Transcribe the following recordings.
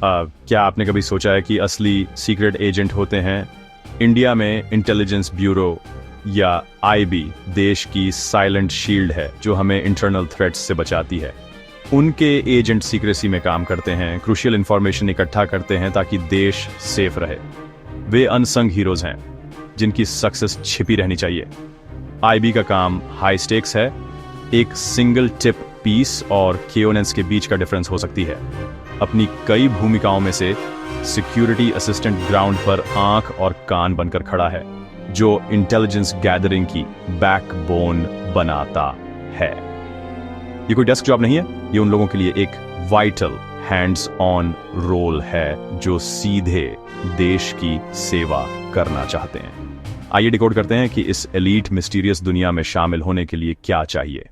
क्या आपने कभी सोचा है कि असली सीक्रेट एजेंट होते हैं इंडिया में इंटेलिजेंस ब्यूरो या आईबी देश की साइलेंट शील्ड है जो हमें इंटरनल थ्रेट्स से बचाती है। उनके एजेंट सीक्रेसी में काम करते हैं, क्रूशियल इंफॉर्मेशन इकट्ठा करते हैं ताकि देश सेफ रहे। वे अनसंग हीरोज हैं जिनकी सक्सेस छिपी रहनी चाहिए। आईबी का काम हाई स्टेक्स है। एक सिंगल टिप पीस और केओनेंस के बीच का डिफरेंस हो सकती है। अपनी कई भूमिकाओं में से सिक्योरिटी असिस्टेंट ग्राउंड पर आंख और कान बनकर खड़ा है जो इंटेलिजेंस गैदरिंग की बैकबोन बनाता है। ये कोई डेस्क जॉब नहीं है, ये उन लोगों के लिए एक वाइटल हैंड्स ऑन रोल है जो सीधे देश की सेवा करना चाहते हैं। आइए डिकोड करते हैं कि इस एलीट मिस्टीरियस दुनिया में शामिल होने के लिए क्या चाहिए।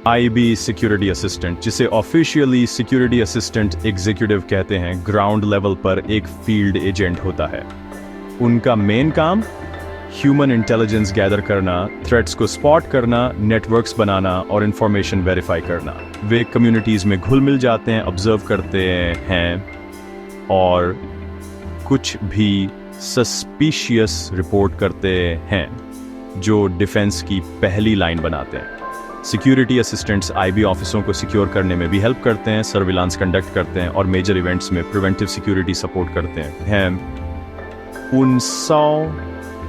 आईबी सिक्योरिटी असिस्टेंट, जिसे ऑफिशियली सिक्योरिटी असिस्टेंट एग्जीक्यूटिव कहते हैं, ग्राउंड लेवल पर एक फील्ड एजेंट होता है। उनका मेन काम ह्यूमन इंटेलिजेंस गैदर करना, थ्रेट्स को स्पॉट करना, नेटवर्क्स बनाना और इंफॉर्मेशन वेरीफाई करना। वे कम्युनिटीज में घुल मिल जाते हैं, ऑब्जर्व करते हैं और कुछ भी सस्पिशियस रिपोर्ट करते हैं जो डिफेंस की पहली लाइन बनाते हैं। सिक्योरिटी असिस्टेंट्स आईबी ऑफिसों को सिक्योर करने में भी हेल्प करते हैं, सर्विलांस कंडक्ट करते हैं और मेजर इवेंट्स में प्रिवेंटिव सिक्योरिटी सपोर्ट करते हैं। 100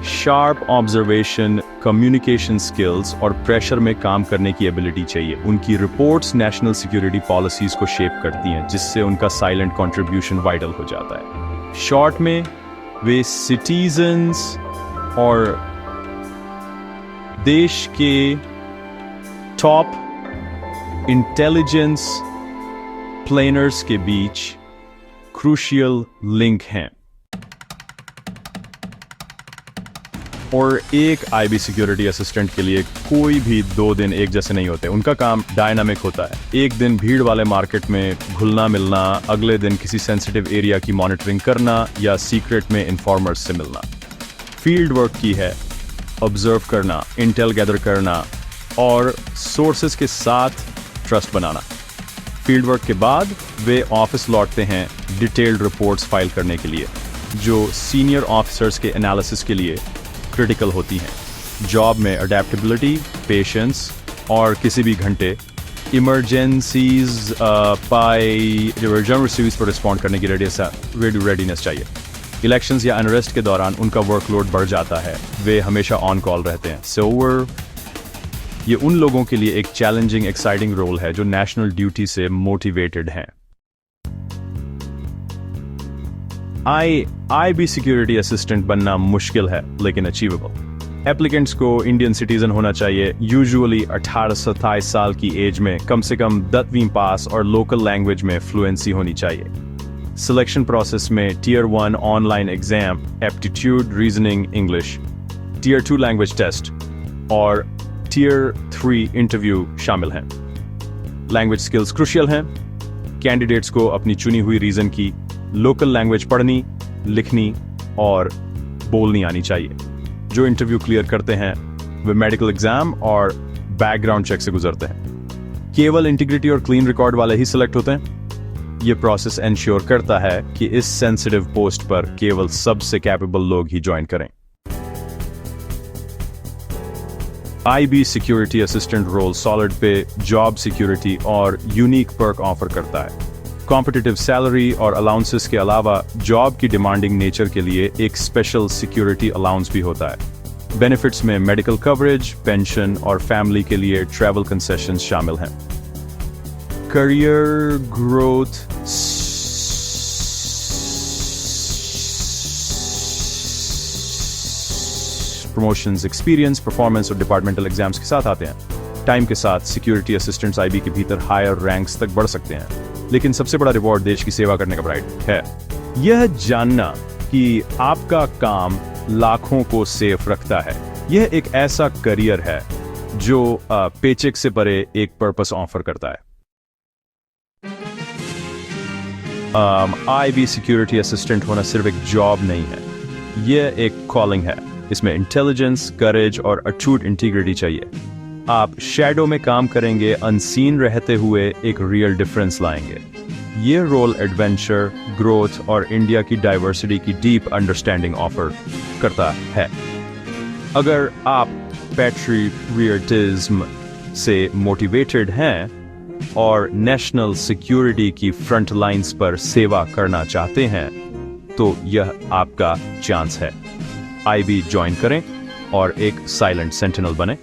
शार्प ऑब्जर्वेशन, कम्युनिकेशन स्किल्स और प्रेशर में काम करने की एबिलिटी चाहिए। उनकी रिपोर्ट्स नेशनल सिक्योरिटी पॉलिसीज को शेप करती हैं, जिससे उनका साइलेंट कंट्रीब्यूशन वाइटल हो जाता है। शॉर्ट में वे सिटीजन्स और देश के टॉप इंटेलिजेंस प्लेनर्स के बीच क्रूशियल लिंक हैं। और एक आईबी सिक्योरिटी असिस्टेंट के लिए कोई भी 2 दिन एक जैसे नहीं होते। उनका काम डायनामिक होता है। एक दिन भीड़ वाले मार्केट में घुलना मिलना, अगले दिन किसी सेंसिटिव एरिया की मॉनिटरिंग करना या सीक्रेट में इन्फॉर्मर्स से मिलना। फील्ड वर्क की है ऑब्जर्व करना, इंटेल गैदर करना और सोर्सेज के साथ ट्रस्ट बनाना। फील्ड वर्क के बाद वे ऑफिस लौटते हैं डिटेल्ड रिपोर्ट्स फाइल करने के लिए, जो सीनियर ऑफिसर्स के एनालिसिस के लिए क्रिटिकल होती हैं। जॉब में अडेप्टेबिलिटी, पेशेंस और किसी भी घंटे इमरजेंसीज पर रिस्पॉन्ड करने की रेडीनेस चाहिए। इलेक्शंस या अनरेस्ट के दौरान उनका वर्कलोड बढ़ जाता है। वे हमेशा ऑन कॉल रहते हैं। सो ये उन लोगों के लिए एक चैलेंजिंग, एक्साइटिंग रोल है जो नेशनल ड्यूटी से मोटिवेटेड हैं। आईबी सिक्योरिटी असिस्टेंट बनना मुश्किल है लेकिन अचीवेबल। एप्लीकेंट्स को इंडियन सिटीजन होना चाहिए, यूजुअली 18 से 27 साल की एज में, कम से कम 10वीं पास और लोकल लैंग्वेज में फ्लुएंसी होनी चाहिए। सिलेक्शन प्रोसेस में Tier 1 online exam, aptitude, reasoning, English, Tier 2 language test और Tier 3 इंटरव्यू शामिल हैं। लैंग्वेज स्किल्स क्रूशियल हैं। कैंडिडेट्स को अपनी चुनी हुई रीजन की लोकल लैंग्वेज पढ़नी, लिखनी और बोलनी आनी चाहिए। जो इंटरव्यू क्लियर करते हैं वे मेडिकल एग्जाम और बैकग्राउंड चेक से गुजरते हैं। केवल इंटीग्रिटी और क्लीन रिकॉर्ड वाले ही सिलेक्ट होते हैं। यह प्रोसेस एंश्योर करता है कि इस सेंसिटिव पोस्ट पर केवल सबसे कैपेबल लोग ही ज्वाइन करें। IB security assistant role solid pay job security और यूनिक पर्क ऑफर करता है। कॉम्पिटिटिव सैलरी और अलाउंसेस के अलावा जॉब की डिमांडिंग नेचर के लिए एक स्पेशल सिक्योरिटी अलाउंस भी होता है। बेनिफिट्स में मेडिकल कवरेज, पेंशन और फैमिली के लिए ट्रैवल कंसेशंस शामिल हैं। Career growth, promotions, experience, performance और डिपार्टमेंटल एग्जाम्स के साथ आते हैं। टाइम के साथ सिक्योरिटी असिस्टेंट्स आईबी के भीतर हायर रैंक्स तक बढ़ सकते हैं, लेकिन सबसे बड़ा रिवॉर्ड देश की सेवा करने का प्राइड है। यह जानना कि आपका काम लाखों को सेफ रखता है, यह एक ऐसा करियर है जो पेचेक से परे एक पर्पस ऑफर करता है। आईबी सिक्योरिटी असिस्टेंट होना सिर्फ एक जॉब नहीं है, यह एक कॉलिंग है। इसमें इंटेलिजेंस, करेज और अटूट इंटीग्रिटी चाहिए। आप शैडो में काम करेंगे, अनसीन रहते हुए एक रियल डिफरेंस लाएंगे। ये रोल एडवेंचर, ग्रोथ और इंडिया की डाइवर्सिटी की डीप अंडरस्टैंडिंग ऑफर करता है। अगर आप पैट्रियटिज्म से मोटिवेटेड हैं और नेशनल सिक्योरिटी की फ्रंट लाइंस पर सेवा करना चाहते हैं तो यह आपका चांस है। आईबी ज्वाइन करें और एक साइलेंट सेंटिनल बने।